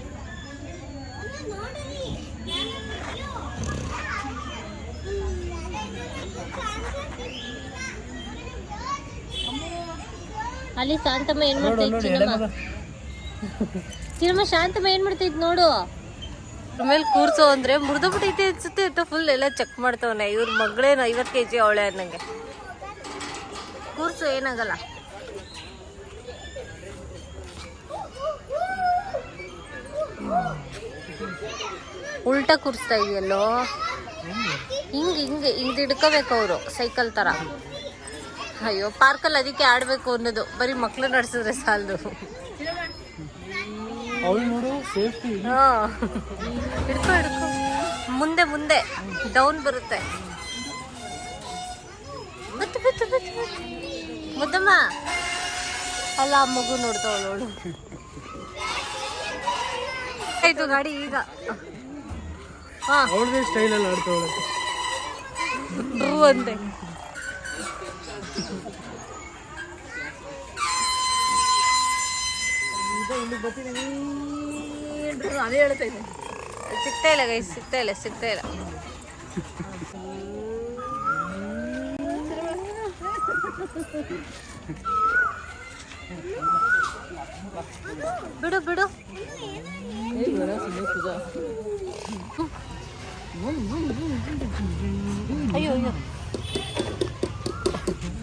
ಅಲ್ಲಿ ಶಾಂತಮ್ಮ ಏನ್ ಮಾಡ್ತೈತಿ. ಚಿನ್ನಮ್ಮ ಶಾಂತಮ್ಮ ಏನ್ ಮಾಡ್ತೈತಿ ನೋಡು. ಆಮೇಲೆ ಕೂರ್ಸೋ ಅಂದ್ರೆ ಮುರಿದೋಗ್ಬಿಟ್ಟೈತೆ ಅನ್ಸುತ್ತೆ ಅಂತ ಫುಲ್ ಎಲ್ಲ ಚೆಕ್ ಮಾಡ್ತಾವನೆ. ಇವ್ರ ಮಗಳೇನು 50 kg ಅವಳೆ ಅನ್ನಂಗೆ. ಕೂರ್ಸು, ಏನಾಗಲ್ಲ. ಉಲ್ಟಾ ಕೂರಿಸ್ತಾ ಇದೆಯಲ್ಲೋ. ಹಿಂಗೆ ಹಿಡ್ಕೋಬೇಕು ಅವರು, ಸೈಕಲ್ ತರ. ಅಯ್ಯೋ, ಪಾರ್ಕಲ್ಲಿ ಅದಕ್ಕೆ ಆಡ್ಬೇಕು ಅನ್ನೋದು, ಬರೀ ಮಕ್ಳು ನಡೆಸಿದ್ರೆ ಸಾಲದು. ಹಿಡ್ಕೊ ಮುಂದೆ ಡೌನ್ ಬರುತ್ತೆ. ಮುದ್ದಮ್ಮ ಅಲ್ಲ, ಆ ಮಗು ನೋಡ್ತಾವಳು. ಆಯ್ತು ಗಾಡಿ ಈಗ. ಅವಳದೇ ಸ್ಟೈಲಲ್ಲಿ ಆಡ್ತಾವಳೆ ಅಂತೆ. ಅದೇ ಹೇಳ್ತಾ ಇದ್ದೆ. ಸಿಗ್ತಾ ಇಲ್ಲ ಗೈಸ್, ಸಿಗ್ತಾ ಇಲ್ಲ. ಬಿಡು ಅಯ್ಯೋ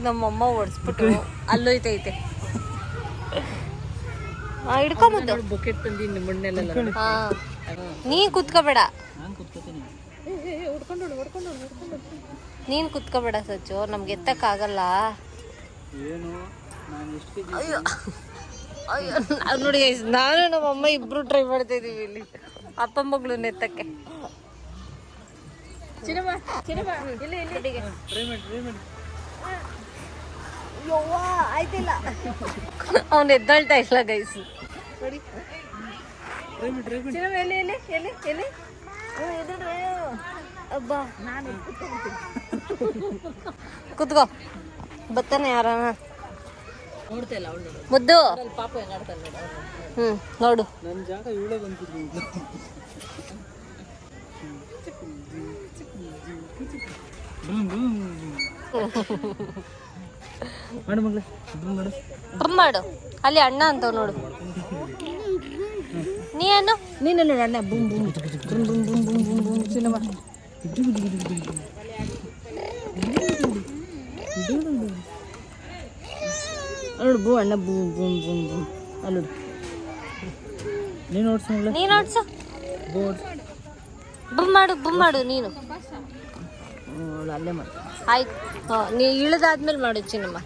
ನಮ್ಮಮ್ಮ ಓಡಿಸ್ಬಿಟ್ಟು ಅಲ್ಲೋಯ್ತೈತೆ. ಹಿಡ್ಕೊಂಬುದು ಬಕೆಟ್ ತಂದು ಮಣ್ಣೆಲ್ಲ. ನೀ ಕುತ್ಕೋಬೇಡ, ನೀನ್ ಕುತ್ಕೋಬೇಡ ಸಚ್ಚು, ನಮ್ಗೆ ಎತ್ತಕ್ಕಾಗಲ್ಲ. ಅಯ್ಯೋ ನೋಡಿ, ನಾನು ನಮ್ಮಮ್ಮ ಇಬ್ರು ಟ್ರೈ ಮಾಡ್ತಾ ಇದೀವಿ ಇಲ್ಲಿ ಅಪ್ಪ ಮಗಳು ಎತ್ತಕ್ಕೆ. ಆಯ್ತಿಲ್ಲ, ಅವನ್ ಎದ್ದಳ್ತಾ ಇಲ್ಲ ಗೈಸ್. ಅಬ್ಬಾ ಕುತ್ಕೋ ಬತ್ತಾನೆ ಯಾರನ ನೋಡ್ತಾ ಇಲ್ಲ ಅವಳು ಮುದ್ದು ಪಾಪ ಹೆಂಗಾಡ್ತಾನೆ ನೋಡು ನನ್ನ ಜಾಗ ಇವಳೇ ಬಂತಿದ್ಲು ಮಾಡು ಮಗಳೇ ಮಾಡು ಮಾಡು ಅಲ್ಲಿ ಅಣ್ಣ ಅಂತವ್ ನೋಡು ನೀನು ನೀನು ನೋಡು ಅಣ್ಣ boom boom boom boom boom boom boom boom cinema ನೋಡು ಬೂ ಅಣ್ಣ ಬೂಮ್ ಬೂಮ್ ಬೂಮ್ ಬೂಮ್ ಅಲ್ಲೋಡು ನೀನು ಓಡಿಸು ಮಗಳೇ ನೀನು ಓಡ್ಸು ಬೋರ್ಡ್ ಬುಮ್ ಮಾಡು ನೀನು ಅವಳು ಅಲ್ಲೇ ಮಾಡಿ ಆಯ್ತು ನೀ ಇಳಿದಾದ್ಮೇಲೆ ಮಾಡು ಚಿನ್ನಮ್ಮ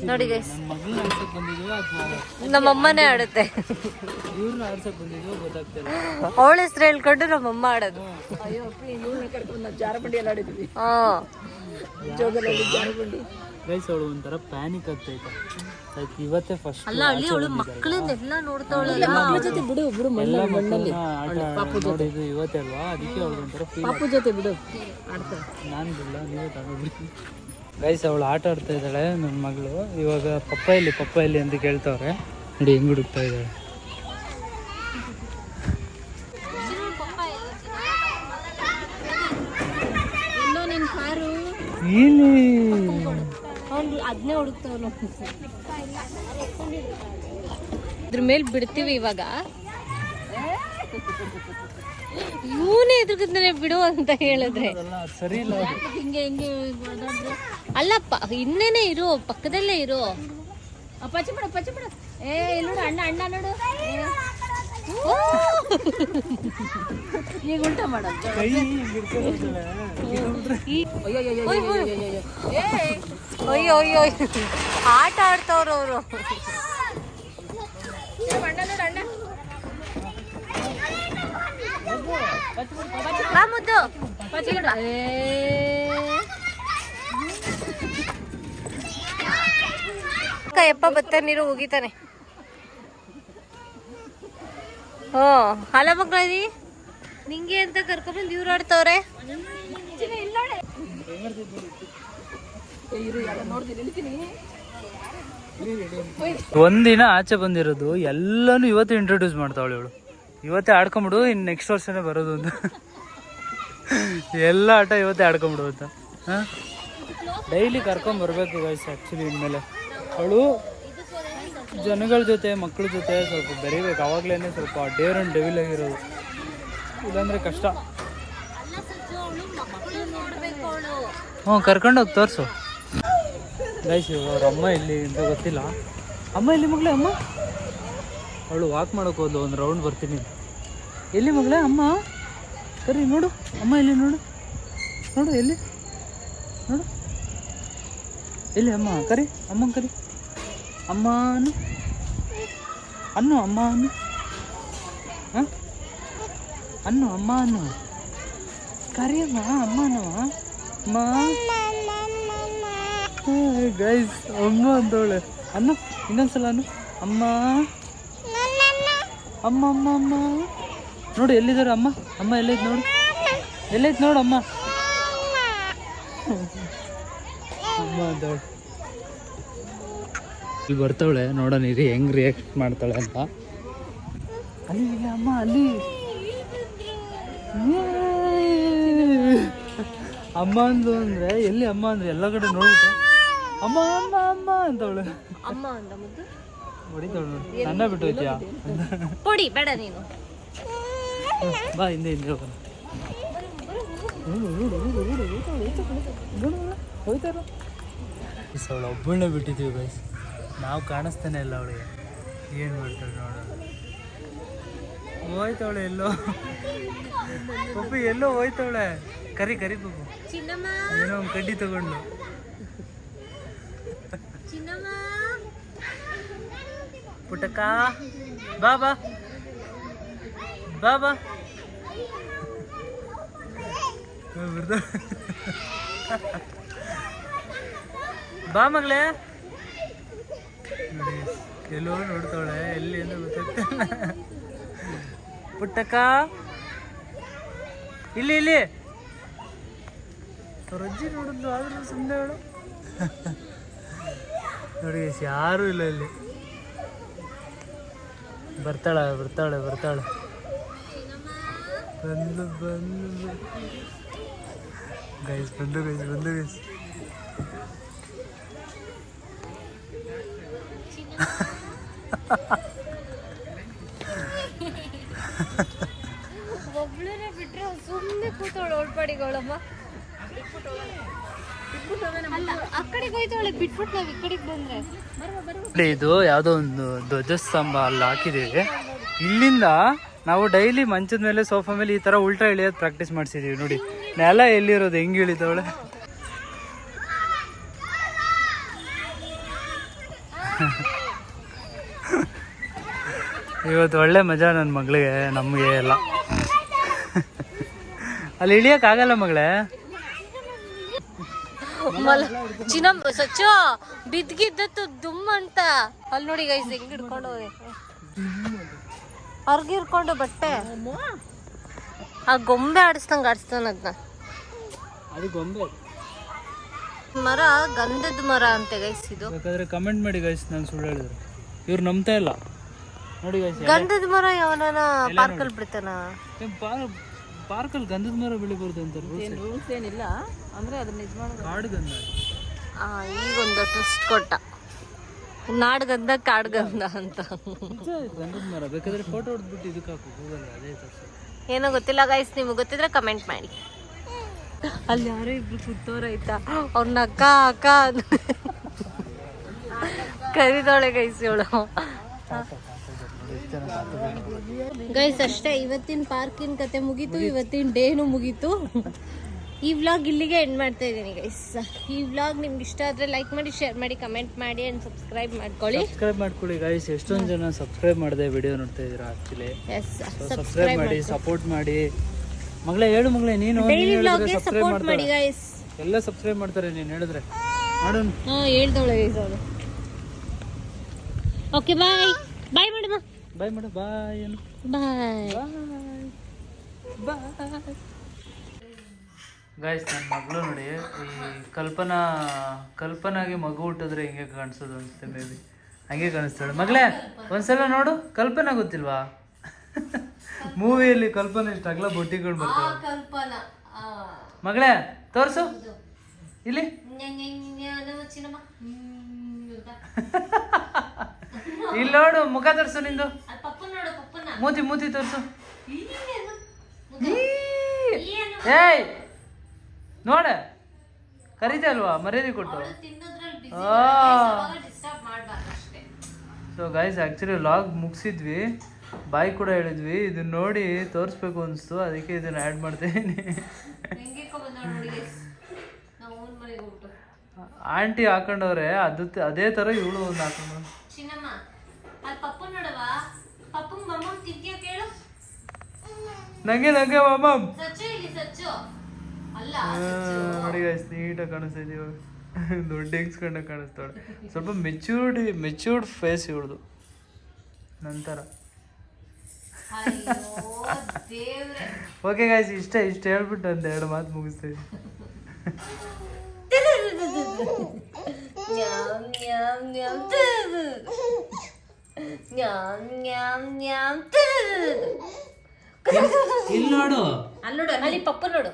ನೋಡಿ ಗೈಸ್ ನನ್ನ ಮಗಳನ್ನ ಆಡ್ಸಕ್ ಬಂದಿದ್ಯೋ ಅಥವಾ ನಮ್ಮಮ್ಮನೇ ಆಡುತ್ತೆ ಇವ್ರನ್ನ ಆಡ್ಸಕ್ ಬಂದಿದ್ಯೋ ಗೊತ್ತಾಗ್ತಿಲ್ಲ ಅವಳ ಹೆಸ್ರು ಹೇಳ್ಕೊಂಡು ನಮ್ಮಮ್ಮ ಆಡೋದು ಅಯ್ಯೋ ಇವಳನ್ನ ಕರ್ಕೊಂಡು ನಾವು ಜಾರಬಂಡಿ ಎಲ್ಲ ಆಡಿದ್ವಿ ಹಾ ಜೋಗದಲ್ಲಿ ಜಾರಬಂಡಿ ಗೈಸ್ ಅವಳು ಒಂಥರ ಪ್ಯಾನಿಕ್ ಆಗ್ತೈತೆ ಲೈಕ್ ಇವತ್ತೇ ಫಸ್ಟ್ ಅಲ್ಲ ಅಲ್ಲಿ ಅವಳು ಮಕ್ಕಳನ್ನೆಲ್ಲ ನೋಡ್ತಾವಳಲ್ಲ ಮಕ್ಕಳ ಜೊತೆ ಬಿಡು ಬಿಡು ಎಲ್ಲ ಮಣ್ಣಲ್ಲಿ ಆಟ ನೋಡಿದ್ದು ಇವತ್ತೇ ಅಲ್ವಾ ಅದಕ್ಕೆ ಅವಳು ಒಂಥರ ಫೀಲ್ ಪಾಪು ಜೊತೆ ಬಿಡು ಆಡ್ತಾರೆ ನಾನು ಬಿಡಲ್ಲ ನೀವೇ ತಗೊಂಡ್ಬಿಡಿ ಗೈಸ್ ಅವಳು ಆಟ ಆಡ್ತಾ ಇದ್ದಾಳೆ ನನ್ನ ಮಗಳು ಇವಾಗ ಪಪ್ಪ ಎಲ್ಲಿ ಅಂತ ಕೇಳ್ತವ್ರೆ ನೋಡಿ ಹೆಂಗ್ ಹುಡುಕ್ತಾ ಇದ್ದಾಳೆ ಇನ್ನೂ ನಿನ್ ಕಾರು ಇಲ್ಲಿ ಅವ್ನು ಅದನ್ನೇ ಹುಡುಕ್ತಾವನು ಇದ್ರ ಮೇಲೆ ಬಿಡ್ತೀವಿ ಇವಾಗ ಇವನೇ ಎದುರ್ಗದಾನೆ ಬಿಡು ಅಂತ ಹೇಳಿದ್ರೆ ಅದೆಲ್ಲ ಸರಿ ಇಲ್ಲ ಅದು. ಹಿಂಗೆ ಹಿಂಗೆ ಓಡಾಡಿದ್ರೆ ಅಲ್ಲಪ್ಪ ಇನ್ನೇನೆ ಇರು ಪಕ್ಕದಲ್ಲೇ ಇರು ಪಚ್ಚ ಬಿಡು ಏ ಇಲ್ಲಿ ನೋಡು ಅಣ್ಣ ನೋಡು ಈಗ ಉಲ್ಟಾ ಮಾಡೋದು ಕೈ ಹಿಂಗ್ ಹಿಡ್ಕೊಂಡಿದ್ದಾಳೆ. ಅಯ್ಯೋ ಅಯ್ಯೋ ಆಟ ಆಡ್ತವ್ರು ಅವರು ಬಾ ಮುದ್ದು ಯಪ್ಪ ಬತ್ತ ನೀರು ಹೋಗಿತಾನೆ ಹಲ ಮಕ್ಕಳದಿ ನಿಂಗೆ ಅಂತ ಕರ್ಕೊಂಡ್ಬಂದು ಇವ್ರು ಆಡ್ತವ್ರೆ ಒಂದಿನ ಆಚೆ ಬಂದಿರೋದು ಎಲ್ಲಾನು ಇವತ್ತು ಇಂಟ್ರೊಡ್ಯೂಸ್ ಮಾಡ್ತಾವಳೆ ಇವಳು ಇವತ್ತೇ ಆಡ್ಕೊಂಬಿಡು ಇನ್ನು ನೆಕ್ಸ್ಟ್ ವರ್ಷನೇ ಬರೋದು ಅಂತ ಎಲ್ಲ ಆಟ ಇವತ್ತೇ ಆಡ್ಕೊಂಬಿಡು ಅಂತ ಹಾಂ ಡೈಲಿ ಕರ್ಕೊಂಬರ್ಬೇಕು ಗೈಸ್ ಆ್ಯಕ್ಚುಲಿ ಇನ್ಮೇಲೆ ಅವಳು ಜನಗಳ ಜೊತೆ ಮಕ್ಕಳ ಜೊತೆ ಸ್ವಲ್ಪ ಬೆರಿಬೇಕು ಆವಾಗಲೇ ಸ್ವಲ್ಪ ಡೇರ್ ಆ್ಯಂಡ್ ಡೆವಿಲ್ ಆಗಿರೋದು ಇಲ್ಲಾಂದರೆ ಕಷ್ಟ ಹ್ಞೂ ಕರ್ಕೊಂಡೋಗಿ ತೋರಿಸು ಗೈಸ್ ಅವ್ರ ಅಮ್ಮ ಇಲ್ಲಿ ಅಂತ ಗೊತ್ತಿಲ್ಲ ಅಮ್ಮ ಎಲ್ಲಿ ಮಗಳೇ ಅಮ್ಮ ಅವಳು ವಾಕ್ ಮಾಡೋಕೆ ಹೋದ್ಲು ಒಂದು ರೌಂಡ್ ಬರ್ತೀನಿ ಎಲ್ಲಿ ಮಗಳೇ ಅಮ್ಮ ಸರಿ ನೋಡು ಅಮ್ಮ ಎಲ್ಲಿ ನೋಡು ನೋಡು ಎಲ್ಲಿ ನೋಡು ಎಲ್ಲಿ ಅಮ್ಮ ಕರಿ ಅಮ್ಮನ ಕರಿ ಅಮ್ಮ ಅನ್ನು ಅಮ್ಮ ಅನ್ನು ಹಾಂ ಅನ್ನು ಅಮ್ಮ ಅನ್ನು ಕರಿ ಅಮ್ಮ ಅಮ್ಮನು ಅಮ್ಮ ಗೈಸ್ ಅಮ್ಮ ಅಂತವಳೆ ಅನ್ನು ಇನ್ನೊಂದ್ಸಲ ಅನ್ನು ಅಮ್ಮ ಅಮ್ಮ ಅಮ್ಮ ಅಮ್ಮ ನೋಡು ಎಲ್ಲಿದ್ದಾರೆ ಅಮ್ಮ ಅಮ್ಮ ಎಲ್ಲೈತೆ ನೋಡು ಎಲ್ಲೈತೆ ನೋಡು ಅಮ್ಮ ಅಮ್ಮ ಅಂತವಳೆ ಇಲ್ಲಿ ಬರ್ತಾವಳೆ ನೋಡೋಣ ಇರಿ ಹೆಂಗ್ ರಿಯಾಕ್ಟ್ ಮಾಡ್ತಾಳೆ ಅಂತ ಅಲ್ಲಿ ಇಲ್ಲ ಅಮ್ಮ ಅಲ್ಲಿ ಅಮ್ಮ ಅಂದು ಅಂದ್ರೆ ಎಲ್ಲಿ ಅಮ್ಮ ಅಂದ್ರೆ ಎಲ್ಲ ಕಡೆ ನೋಡ್ಬಿಟ್ಟು ಅಮ್ಮ ಅಮ್ಮ ಅಮ್ಮ ಅಂತವಳೆ ಅಮ್ಮ ಅಂದ ಮುದ್ದು ಹೊಡಿತಾವಳು ನೋಡಿ ಸಣ್ಣ ಬಿಟ್ಟು ಹೋಯ್ತಿಯಾ ಕೊಡಿ ಬೇಡ ನೀನು ಬಾ ಹಿಂದೆ ಹಿಂದೆ ಹೋಗೋಣ ಹೋಯ್ತಾರ ಅವಳು ಒಬ್ಬಳನ್ನೇ ಬಿಟ್ಟಿದ್ದೀವಿ ಗೈಸ್ ನಾವು ಕಾಣಿಸ್ತಾನೆ ಇಲ್ಲ ಅವಳಿಗೆ ಏನು ಮಾಡ್ತಾಳೆ ನೋಡೋಣ ಹೋಯ್ತವಳೆ ಎಲ್ಲೋ ಪಪ್ಪಿ ಎಲ್ಲೋ ಹೋಯ್ತವಳೆ ಕರಿ ಕರಿ ಪಪ್ಪು ಚಿನ್ನಮ್ಮ ಏನೋ ಒಂದು ಕಡ್ಡಿ ತಗೊಂಡು ಚಿನ್ನಮ್ಮ ಪುಟ್ಟಕ್ಕ ಬಾ ಬಾ ಬಾ ಬಾ ಬಾ ಮಗಳೇ ನೋಡಿ ಎಲ್ಲೋ ನೋಡ್ತಾವಳೆ ಎಲ್ಲಿ ಅಂತ ಗೊತ್ತಾಗ್ತಾನೆ ಪುಟ್ಟಕ್ಕ ಇಲ್ಲಿ ಇಲ್ಲಿ ರಜ್ಜಿ ನೋಡಿದ್ದು ಆದ್ರೂ ಸುಮ್ಮನೆ ಹೇಳು ನೋಡಿ ಯಾರು ಇಲ್ಲ ಇಲ್ಲಿ. ಬರ್ತಾಳೆ ಬರ್ತಾಳೆ ಬರ್ತಾಳೆ ಬಂದು ಬಂದು ಗೈಸ್ ಬಂದು ಗೈಸ್ ಬಂದು ಗೈಸ್. ಒಬ್ಳನ್ನೇ ಬಿಟ್ರೆ ಸುಮ್ಮನೆ ಕೂತವಳು ಓಡ್ಪಾಡಿಗಳಮ್ಮ. ಅಲ್ಲ ಆ ಕಡೆಗೆ ಹೋಯ್ತವಳೆ ಬಿಟ್ಬಿಟ್ಟು ನಾವು ಈ ಕಡೆಗೆ ಬಂದ್ರೆ. ಇದು ಯಾವುದೋ ಒಂದು ಧ್ವಜಸ್ತಂಭ ಅಲ್ಲಿ ಹಾಕಿದ್ದೀವಿ. ಇಲ್ಲಿಂದ ನಾವು ಡೈಲಿ ಮಂಚದ ಮೇಲೆ ಸೋಫಾ ಮೇಲೆ ಈ ಥರ ಉಲ್ಟಾ ಇಳಿಯೋದು ಪ್ರಾಕ್ಟೀಸ್ ಮಾಡಿಸಿದ್ದೀವಿ. ನೋಡಿ ನೆಲ ಎಲ್ಲಿರೋದು ಹೆಂಗೆ ಇಳಿದವಳೆ. ಇವತ್ತು ಒಳ್ಳೆ ಮಜಾ ನನ್ನ ಮಗಳಿಗೆ, ನಮಗೆ ಎಲ್ಲ. ಅಲ್ಲಿ ಇಳಿಯೋಕ್ಕಾಗಲ್ಲ ಮಗಳೇ. ಸಚ್ಚು ಬಿದ್ಗಿದ್ದತ್ತು ದುಮ್ ಅಂತ. ಅಲ್ಲಿ ನೋಡಿ ಗೈಸ್ ಹೆಂಗ್ ಹಿಡ್ಕೊಂಡು ಹೊರ್ಗೆ ಹಿಡ್ಕೊಂಡು ಬಟ್ಟೆ ಆ ಗೊಂಬೆ ಆಡಿಸ್ದಂಗ ಆಡಿಸ್ತಾನದ್ನ. ಅದು ಗೊಂಬೆ ಮರ ಗಂಧದ ಮರ ಅಂತೆ ಗೈಸ್ ಇದು. ಬೇಕಾದ್ರೆ ಕಮೆಂಟ್ ಮಾಡಿ ಗೈಸ್, ನಾನು ಸುಳ್ಳು ಹೇಳಿದ್ರು. ಇವ್ರು ನಂಬ್ತಾ ಇಲ್ಲ. ನೋಡಿ ಗೈಸ್, ಗಂಧದ ಮರ ಯಾವನ ಪಾರ್ಕಲ್ಲಿ ಬಿಡ್ತಾನ. ಪಾರ್ಕಲ್ಲಿ ಗಂಧದ ಮರ ಬೆಳಿಬಾರ್ದು ಅಂತ ರೂಲ್ಸ್ ಏನಿಲ್ಲ ಅಂದ್ರೆ ಅದನ್ನ ಇದು ಮಾಡೋದು. ಕಾಡು ಗಂಧ. ಈಗೊಂದು ಟ್ವಿಸ್ಟ್ ಕೊಟ್ಟ, ನಾಡ್ಗಂಧ ಕಾಡ್ಗಂಧ ಅಂತ. ಗಂಧದ ಮರ ಬೇಕಾದ್ರೆ ಫೋಟೋ ಹೊಡೆದ್ಬಿಟ್ಟು ಇದಕ್ಕೆ ಹಾಕು ಗೂಗಲ್, ಅದೇ ತೋರಿಸು. ಏನೋ ಗೊತ್ತಿಲ್ಲ ಗೈಸ್, ನಿಮ್ಗೆ ಗೊತ್ತಿದ್ರೆ ಕಮೆಂಟ್ ಮಾಡಿ. ಅಲ್ಲಿ ಯಾರೋ ಇಬ್ರು ಕೂತವ್ರಾಯ್ತಾ, ಅವ್ರನ್ನ ಅಕ್ಕ ಅಕ್ಕ ಕರಿದೋಳೆ ಗೈಸ್ ಇವಳು. ಗೈಸ್ ಅಷ್ಟೇ, ಇವತ್ತಿನ ಪಾರ್ಕಿನ ಕತೆ ಮುಗೀತು, ಇವತ್ತಿನ ಡೇನು ಮುಗೀತು. ಈ ವ್ಲಾಗ್ ಇಲ್ಲಿಗೆ ಎಂಡ್ ಮಾಡ್ತಾ ಇದ್ದೀನಿ ಗೈಸ್. ಈ ವ್ಲಾಗ್ ನಿಮ್ಗೆ ಇಷ್ಟ ಆದರೆ ಲೈಕ್ ಮಾಡಿ, ಶೇರ್ ಮಾಡಿ, ಕಮೆಂಟ್ ಮಾಡಿ ಆ್ಯಂಡ್ ಸಬ್ಸ್ಕ್ರೈಬ್ ಮಾಡ್ಕೊಳ್ಳಿ ಗೈಸ್. ಎಷ್ಟೊಂದು ಜನ ಸಬ್ಸ್ಕ್ರೈಬ್ ಮಾಡದೆ ವಿಡಿಯೋ ನೋಡ್ತಾ ಇದ್ದೀರಾ ಆಕ್ಚುಲಿ. ಎಸ್, ಸಬ್ಸ್ಕ್ರೈಬ್ ಮಾಡಿ, ಸಪೋರ್ಟ್ ಮಾಡಿ. ಮಗಳೇ ಹೇಳು ಮಗಳೇ, ನೀನು ಸಪೋರ್ಟ್ ಮಾಡಿ ಗೈಸ್. ಎಲ್ಲ ಸಬ್ಸ್ಕ್ರೈಬ್ ಮಾಡ್ತಾರೆ ನೀನು ಹೇಳಿದ್ರೆ. ಮಾಡೋಣ. ಹೇಳ್ದವಳೆ ಗೈಸ್ ಅವಳು. Okay bye bye madam. Bye madam. Bye ಏನು ಬಾಯ್ ಬಾಯ್. ಗೈಸ್ ನನ್ನ ಮಗಳು ನೋಡಿ, ಈ ಕಲ್ಪನಾಗೆ ಮಗು ಹುಟ್ಟಿದ್ರೆ ಹಿಂಗೆ ಕಾಣಿಸೋದು ಅನಿಸುತ್ತೆ. ಮೇ ಬಿ ಹಂಗೆ ಕಾಣಿಸ್ತಾಳೆ. ಮಗಳೇ ಒಂದ್ಸಲ ನೋಡು, ಕಲ್ಪನಾ ಗೊತ್ತಿಲ್ವಾ? ಮೂವಿಯಲ್ಲಿ ಕಲ್ಪನಾ ಇಷ್ಟ ಅಗಲ ಬೊಟ್ಟಿಗಳು ಬರ್ತಾವೆ. ಮಗಳೇ ತೋರ್ಸು ಇಲ್ಲಿ. ಇಲ್ಲಿ ನೋಡು, ಮುಖ ತೋರ್ಸು ನಿಂದು. ಮೂತಿ ತೋರ್ಸು. ಏಯ್ ನೋಡ, ಕರೀತೆ ಅಲ್ವಾ, ಮರ್ಯಾದೆ ಕೊಟ್ಟು. ಸೊ ಗೈಸ್ ಆ್ಯಕ್ಚುಲಿ ವ್ಲಾಗ್ ಮುಗಿಸಿದ್ವಿ, ಬಾಯ್ ಕೂಡ ಹೇಳಿದ್ವಿ. ಇದನ್ನ ನೋಡಿ ತೋರಿಸ್ಬೇಕು ಅನಿಸ್ತು, ಅದಕ್ಕೆ ಇದನ್ನು ಆ್ಯಡ್ ಮಾಡ್ತೀನಿ. ಆಂಟಿ ಹಾಕೊಂಡವ್ರೆ, ಅದೇ ಥರ ಇವಳು ಒಂದು ಹಾಕೊಂಡು. ನಂಗೆ ಮಾಮ ನೋಡಿ ಗೈಸ್, ನೀಟಾಗಿ ಕಾಣಿಸ್ತಾ ಇವಾಗ. ದೊಡ್ಡ ಹೆಂಗ್ಸ್ಕೊಂಡ ಕಾಣಿಸ್ತಾಳೆ. ಸ್ವಲ್ಪ ಮೆಚ್ಯೂರ್ಡ್ ಫೇಸ್ ಇವಳ್ದು. ನಂತರ ಓಕೆ ಗೈಸ್, ಇಷ್ಟ ಹೇಳ್ಬಿಟ್ಟು ಒಂದು 2 ಮಾತು ಮುಗಿಸ್ತಾ ಇಲ್ಲಿ ನೋಡು, ಅಲ್ಲಿ ಪಪ್ಪ ನೋಡು.